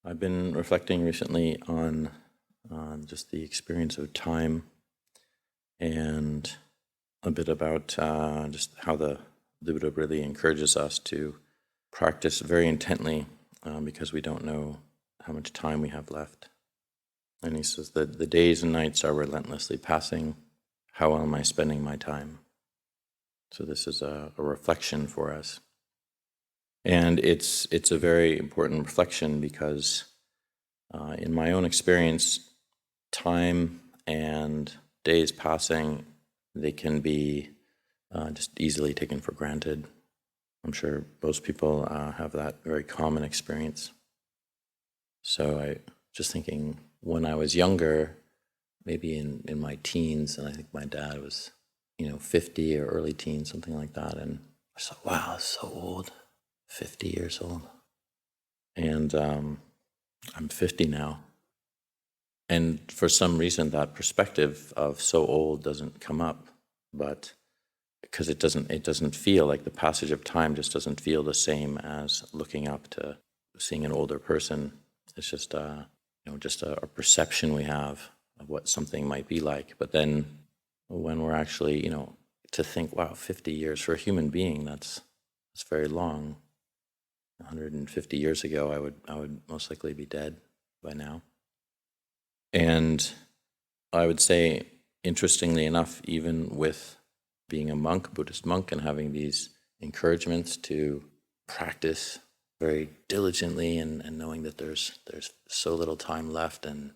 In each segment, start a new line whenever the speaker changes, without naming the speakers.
I've been reflecting recently on just the experience of time and a bit about just how the Buddha really encourages us to practice very intently because we don't know how much time we have left. And he says that the days and nights are relentlessly passing. How am I spending my time? So this is a reflection for us. And it's a very important reflection because in my own experience, time and days passing, they can be just easily taken for granted. I'm sure most people have that very common experience. So I just thinking when I was younger, maybe in my teens, and I think my dad was, 50 or early teens, something like that. And I thought, wow, that's so old, 50 years old. And I'm 50 now. And for some reason, that perspective of so old doesn't come up, but because it doesn't feel like the passage of time just doesn't feel the same as looking up to seeing an older person. It's just just a perception we have of what something might be like. But then when we're actually, to think, wow, 50 years for a human being, that's very long. 150 years ago, I would most likely be dead by now. And I would say, interestingly enough, even with being a monk, Buddhist monk, and having these encouragements to practice very diligently and knowing that there's so little time left and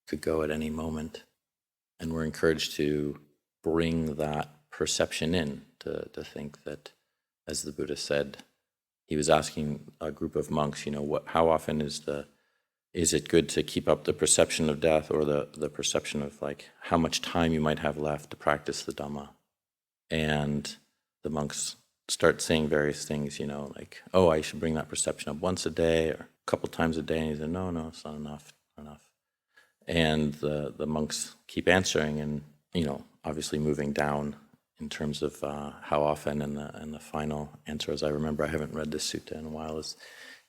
could go at any moment. And we're encouraged to bring that perception in, to think that, as the Buddha said, he was asking a group of monks, how often is it good to keep up the perception of death, or the perception of like how much time you might have left to practice the Dhamma? And the monks start saying various things, like, oh, I should bring that perception up once a day or a couple times a day. And he said, no, it's not enough. And the monks keep answering, and obviously moving down in terms of how often. And the final answer, as I remember, I haven't read this sutta in a while,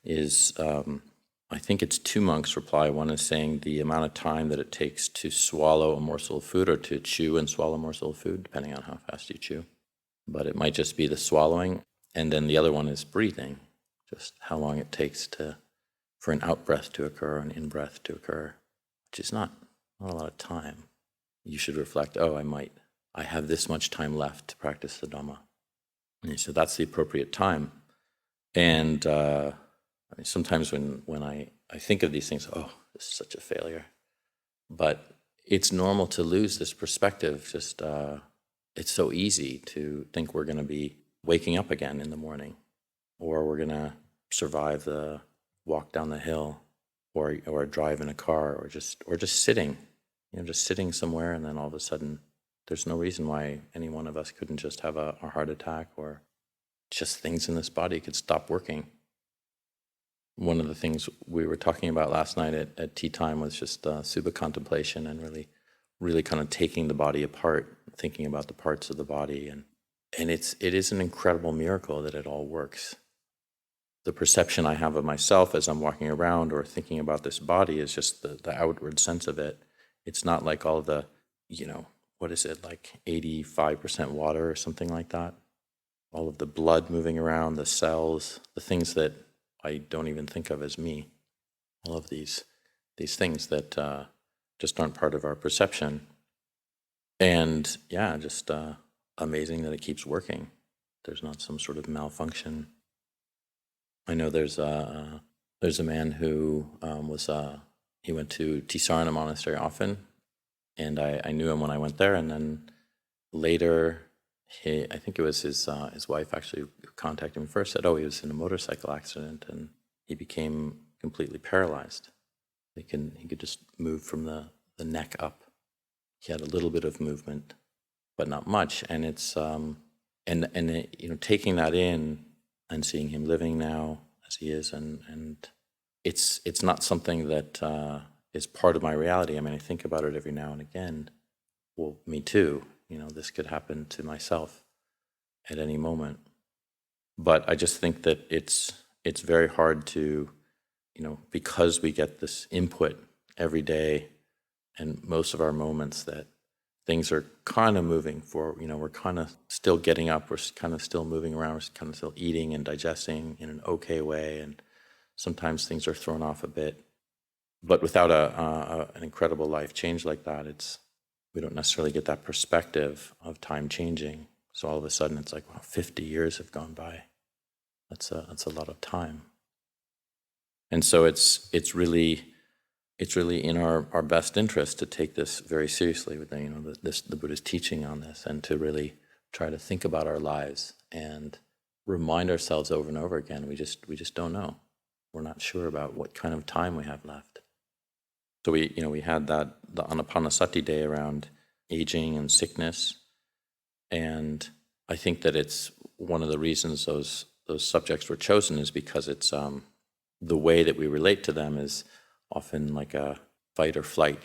is I think it's two monks reply. One is saying the amount of time that it takes to swallow a morsel of food, or to chew and swallow a morsel of food, depending on how fast you chew. But it might just be the swallowing. And then the other one is breathing, just how long it takes for an out-breath to occur, an in-breath to occur, which is not a lot of time. You should reflect, I have this much time left to practice the Dhamma. And so that's the appropriate time. And sometimes when I think of these things, this is such a failure. But it's normal to lose this perspective. Just it's so easy to think we're going to be waking up again in the morning, or we're going to survive the walk down the hill, or drive in a car, or just sitting, just sitting somewhere, and then all of a sudden, there's no reason why any one of us couldn't just have a heart attack, or just things in this body could stop working. One of the things we were talking about last night at tea time was just Subha contemplation, and really kind of taking the body apart, thinking about the parts of the body. And it is an incredible miracle that it all works. The perception I have of myself as I'm walking around or thinking about this body is just the outward sense of it. It's not like all the, what is it, like 85% water or something like that? All of the blood moving around, the cells, the things that I don't even think of as me. All of these things that just aren't part of our perception. And just amazing that it keeps working. There's not some sort of malfunction. I know there's a man who he went to Tisarana Monastery often, and I knew him when I went there, and then later, I think it was his wife actually who contacted me first, said, he was in a motorcycle accident, and he became completely paralyzed. He could just move from the neck up. He had a little bit of movement, but not much. And it's taking that in and seeing him living now as he is, and it's not something that is part of my reality. I think about it every now and again. Well, me too. This could happen to myself at any moment. But I just think that it's very hard to because we get this input every day and most of our moments, that things are kind of moving forward. We're kind of still getting up, we're kind of still moving around, we're kind of still eating and digesting in an okay way, and sometimes things are thrown off a bit. But without an incredible life change like that, we don't necessarily get that perspective of time changing. So all of a sudden it's like, wow, 50 years have gone by. That's a lot of time. And so it's really in our best interest to take this very seriously with the Buddha's teaching on this, and to really try to think about our lives and remind ourselves over and over again. We just don't know. We're not sure about what kind of time we have left. So we had the Anapanasati day around aging and sickness, and I think that it's one of the reasons those subjects were chosen is because it's the way that we relate to them is often like a fight or flight,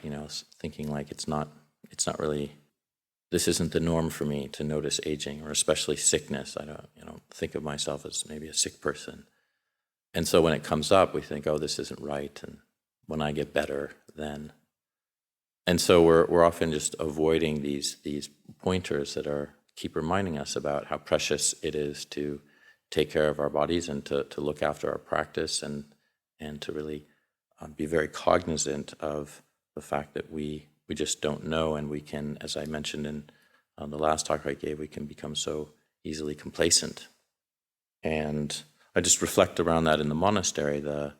thinking like it's not really, this isn't the norm for me to notice aging, or especially sickness. I don't think of myself as maybe a sick person. And so when it comes up, we think, oh, this isn't right, and when I get better, then. And so we're often just avoiding these pointers that keep reminding us about how precious it is to take care of our bodies and to look after our practice, and to really be very cognizant of the fact that we just don't know, and we can, as I mentioned in the last talk I gave, we can become so easily complacent. And I just reflect around that in the monastery. The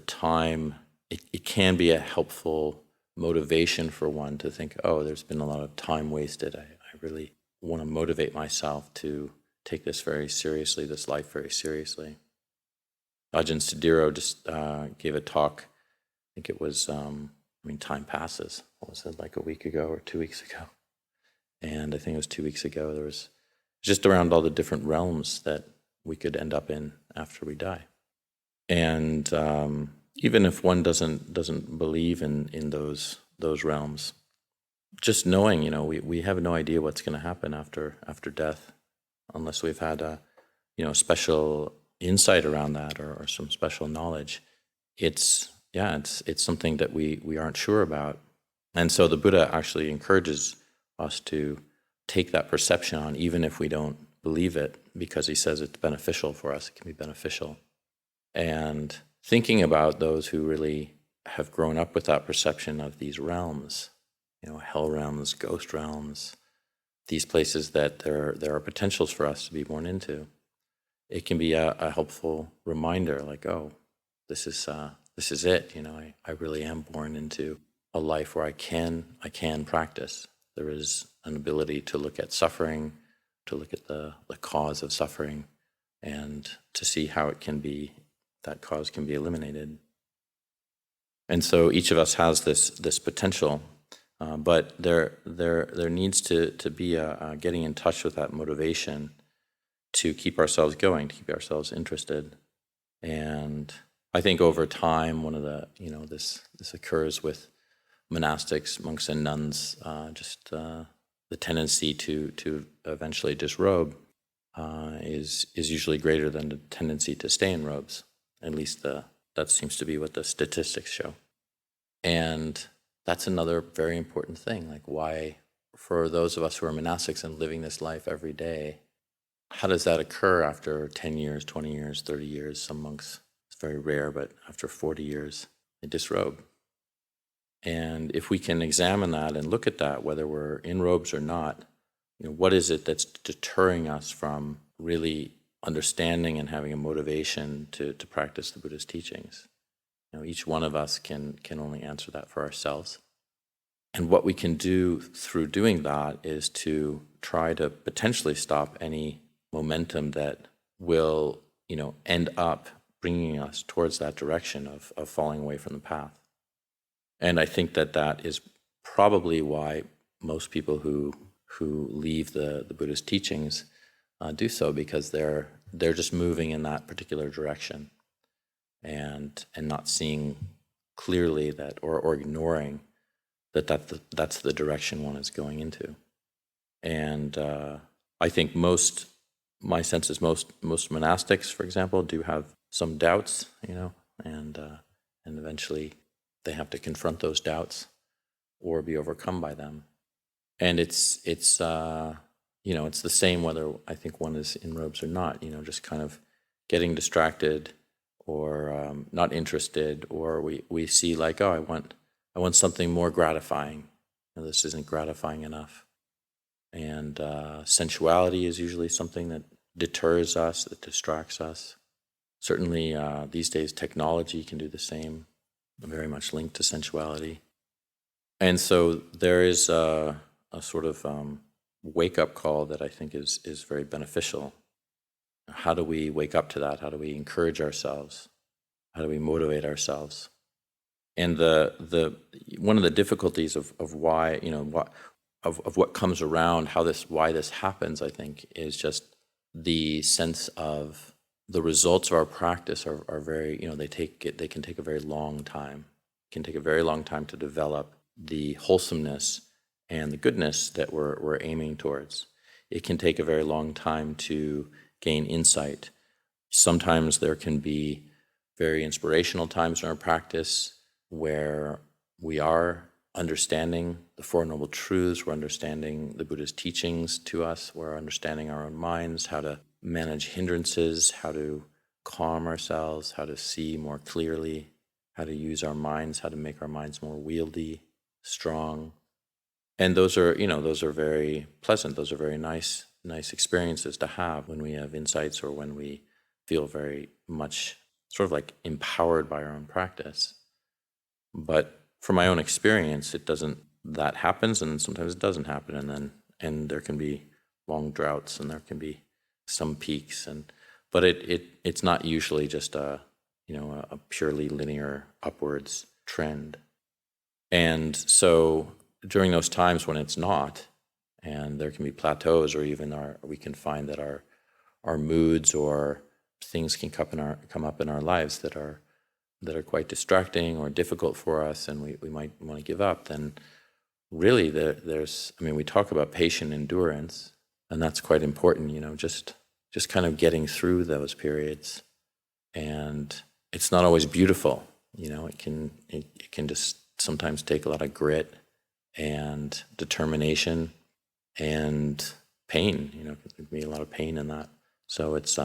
time, it can be a helpful motivation for one to think, oh, there's been a lot of time wasted. I really want to motivate myself to take this very seriously, this life very seriously. Ajahn Cunda just gave a talk. I think it was, time passes. What was it, like a week ago or 2 weeks ago? And I think it was 2 weeks ago. There was just around all the different realms that we could end up in after we die. And even if one doesn't believe in those realms, just knowing, we have no idea what's going to happen after death, unless we've had a special insight around that, or some special knowledge. It's something that we aren't sure about. And so the Buddha actually encourages us to take that perception on, even if we don't believe it, because he says it's beneficial for us. It can be beneficial. And thinking about those who really have grown up with that perception of these realms, hell realms, ghost realms, these places that there are potentials for us to be born into, it can be a helpful reminder, like, oh, this is it. I really am born into a life where I can practice. There is an ability to look at suffering, to look at the cause of suffering, and to see how that cause can be eliminated. And so each of us has this potential, but there needs to be a getting in touch with that motivation to keep ourselves going, to keep ourselves interested. And I think over time, one of this occurs with monastics, monks and nuns, the tendency to eventually disrobe is usually greater than the tendency to stay in robes. At least that seems to be what the statistics show. And that's another very important thing. Like, why, for those of us who are monastics and living this life every day, how does that occur after 10 years, 20 years, 30 years? Some monks, it's very rare, but after 40 years, they disrobe. And if we can examine that and look at that, whether we're in robes or not, what is it that's deterring us from really understanding and having a motivation to practice the Buddha's teachings? Each one of us can only answer that for ourselves. And what we can do through doing that is to try to potentially stop any momentum that will, end up bringing us towards that direction of falling away from the path. And I think that is probably why most people who leave the Buddhist teachings do so, because they're just moving in that particular direction, and not seeing clearly that, or ignoring that's the direction one is going into. And I think my sense is most monastics, for example, do have some doubts, and eventually they have to confront those doubts or be overcome by them. And it's it's the same whether I think one is in robes or not. Just kind of getting distracted or not interested, or we see like, oh, I want something more gratifying. This isn't gratifying enough. And sensuality is usually something that deters us, that distracts us. Certainly these days technology can do the same, very much linked to sensuality. And so there is a sort of wake-up call that I think is very beneficial. How do we wake up to that? How do we encourage ourselves? How do we motivate ourselves? And the one of the difficulties of why, of what comes around, why this happens, I think, is just the sense of the results of our practice are very, they can take a very long time. It can take a very long time to develop the wholesomeness and the goodness that we're aiming towards. It can take a very long time to gain insight. Sometimes there can be very inspirational times in our practice where we are understanding the Four Noble Truths, we're understanding the Buddha's teachings to us, we're understanding our own minds, how to manage hindrances, how to calm ourselves, how to see more clearly, how to use our minds, how to make our minds more wieldy, strong. And those are very pleasant. Those are very nice experiences to have when we have insights or when we feel very much sort of like empowered by our own practice. But from my own experience, that happens, and sometimes it doesn't happen, and there can be long droughts, and there can be some peaks, but it's not usually just a purely linear upwards trend. And so during those times when it's not, and there can be plateaus, or even we can find that our moods or things can come up in our lives that are quite distracting or difficult for us, and we might want to give up, then really we talk about patient endurance, and that's quite important, just kind of getting through those periods. And it's not always beautiful, it can just sometimes take a lot of grit and determination and pain, there can be a lot of pain in that. So it's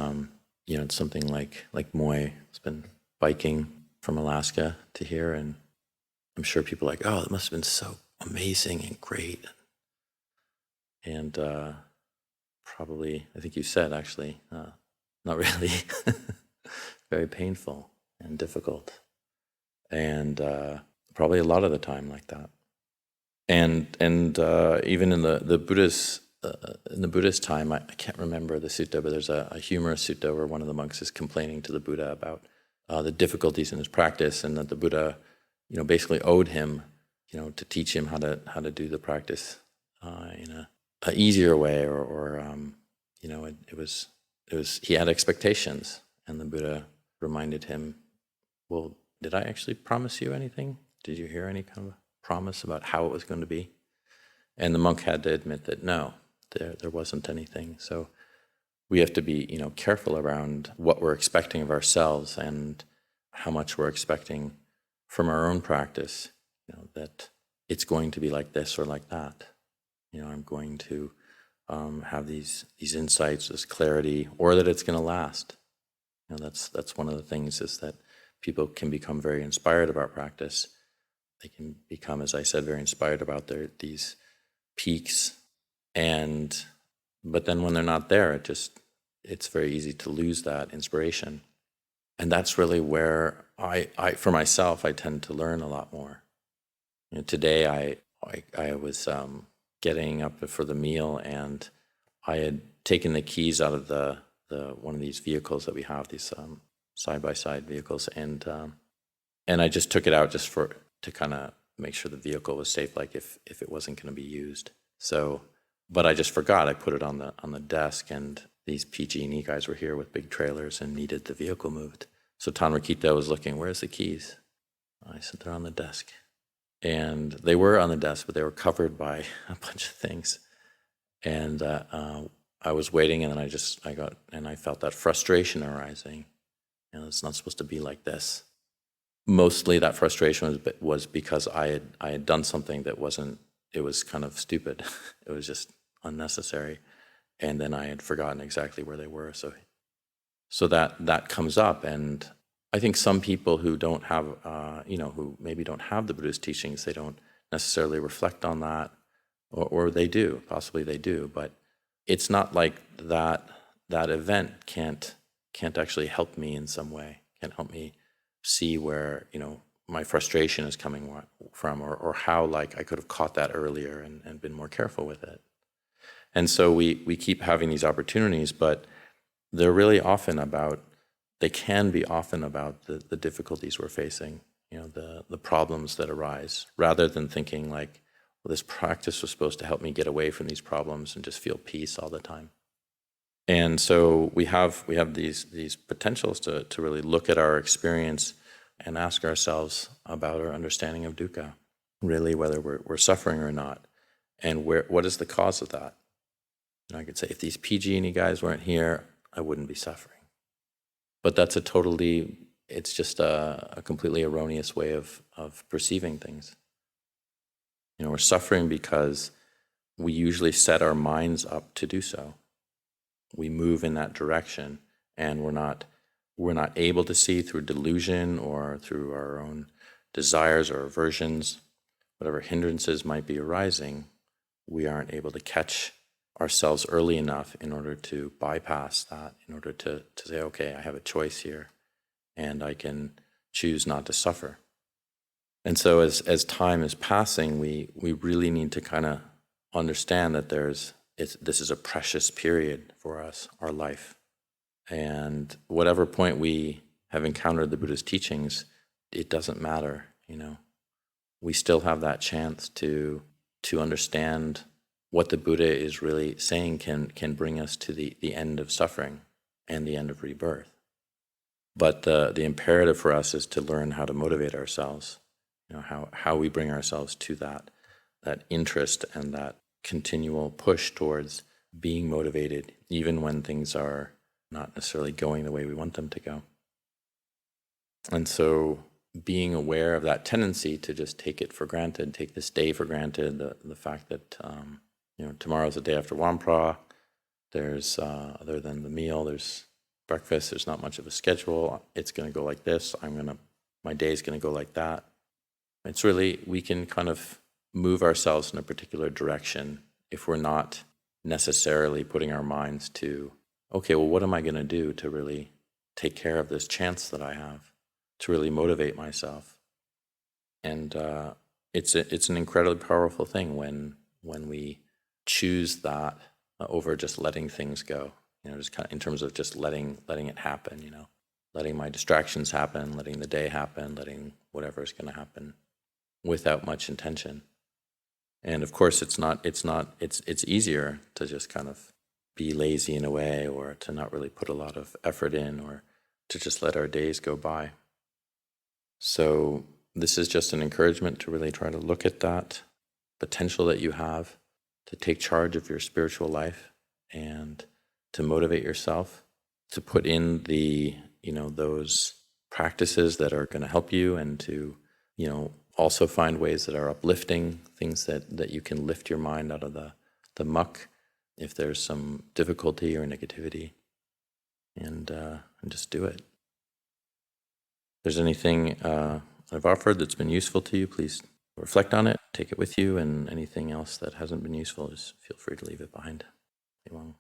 it's something like Moy has been biking from Alaska to here, and I'm sure people are like, oh, it must have been so amazing and great. And probably, I think you said actually, not really, very painful and difficult, and probably a lot of the time like that. And even in the Buddhist time, I can't remember the sutta, but there's a humorous sutta where one of the monks is complaining to the Buddha about the difficulties in his practice, and that the Buddha, basically owed him, to teach him how to do the practice in a easier way, or it was he had expectations, and the Buddha reminded him, well, did I actually promise you anything? Did you hear any kind of promise about how it was going to be? And the monk had to admit that no, there wasn't anything. So we have to be, careful around what we're expecting of ourselves and how much we're expecting from our own practice, that it's going to be like this or like that. I'm going to have these insights, this clarity, or that it's going to last. That's one of the things, is that people can become very inspired about practice. They can become, as I said, very inspired about these peaks, but then when they're not there, it's very easy to lose that inspiration. And that's really where I for myself, I tend to learn a lot more. Today I was getting up for the meal, and I had taken the keys out of the one of these vehicles that we have, these side-by-side vehicles, and I just took it out just to kind of make sure the vehicle was safe, like if it wasn't going to be used. So, but I just forgot. I put it on the desk, and these PG&E guys were here with big trailers and needed the vehicle moved. So Tanrakita was looking, where's the keys? I said, they're on the desk. And they were on the desk, but they were covered by a bunch of things. And I was waiting, and then I felt that frustration arising. It's not supposed to be like this. mostly that frustration was because I had done something that wasn't, it was kind of stupid. It was just unnecessary. And then I had forgotten exactly where they were. So that comes up. And I think some people who don't have, who maybe don't have the Buddhist teachings, they don't necessarily reflect on that, or they do, possibly they do, but it's not like that event can't actually help me in some way, can't help me see where, my frustration is coming from, or how like I could have caught that earlier and been more careful with it. And so we keep having these opportunities, but they're really often about, they can be often about the difficulties we're facing, the problems that arise, rather than thinking like, well, this practice was supposed to help me get away from these problems and just feel peace all the time. And so we have these potentials to really look at our experience and ask ourselves about our understanding of dukkha, really whether we're suffering or not, and what is the cause of that. I could say, if these PG&E guys weren't here, I wouldn't be suffering. But that's it's just a completely erroneous way of perceiving things. We're suffering because we usually set our minds up to do so. We move in that direction, and we're not able to see through delusion or through our own desires or aversions, whatever hindrances might be arising. We aren't able to catch ourselves early enough in order to bypass that, in order to say, okay, I have a choice here, and I can choose not to suffer. And so as time is passing, we really need to kind of understand that this is a precious period for us, our life. And whatever point we have encountered the Buddha's teachings, it doesn't matter, We still have that chance to understand what the Buddha is really saying can bring us to the end of suffering and the end of rebirth. But the imperative for us is to learn how to motivate ourselves, how we bring ourselves to that interest and that continual push towards being motivated, even when things are not necessarily going the way we want them to go. And so being aware of that tendency to just take it for granted, take this day for granted, the fact that tomorrow's the day after Wampra, there's, other than the meal, there's breakfast, there's not much of a schedule, it's going to go like this, my day's going to go like that. It's really, we can kind of move ourselves in a particular direction if we're not necessarily putting our minds to, okay, well, what am I going to do to really take care of this chance that I have, to really motivate myself? And it's an incredibly powerful thing when we choose that over just letting things go, just kind of in terms of just letting it happen, letting my distractions happen, letting the day happen, letting whatever is going to happen without much intention. And of course, it's easier to just kind of be lazy in a way, or to not really put a lot of effort in, or to just let our days go by. So this is just an encouragement to really try to look at that potential that you have to take charge of your spiritual life and to motivate yourself, to put in those practices that are going to help you, and to, also find ways that are uplifting, things that you can lift your mind out of the muck if there's some difficulty or negativity, and just do it. If there's anything I've offered that's been useful to you, please reflect on it, take it with you, and anything else that hasn't been useful, just feel free to leave it behind. Anyone?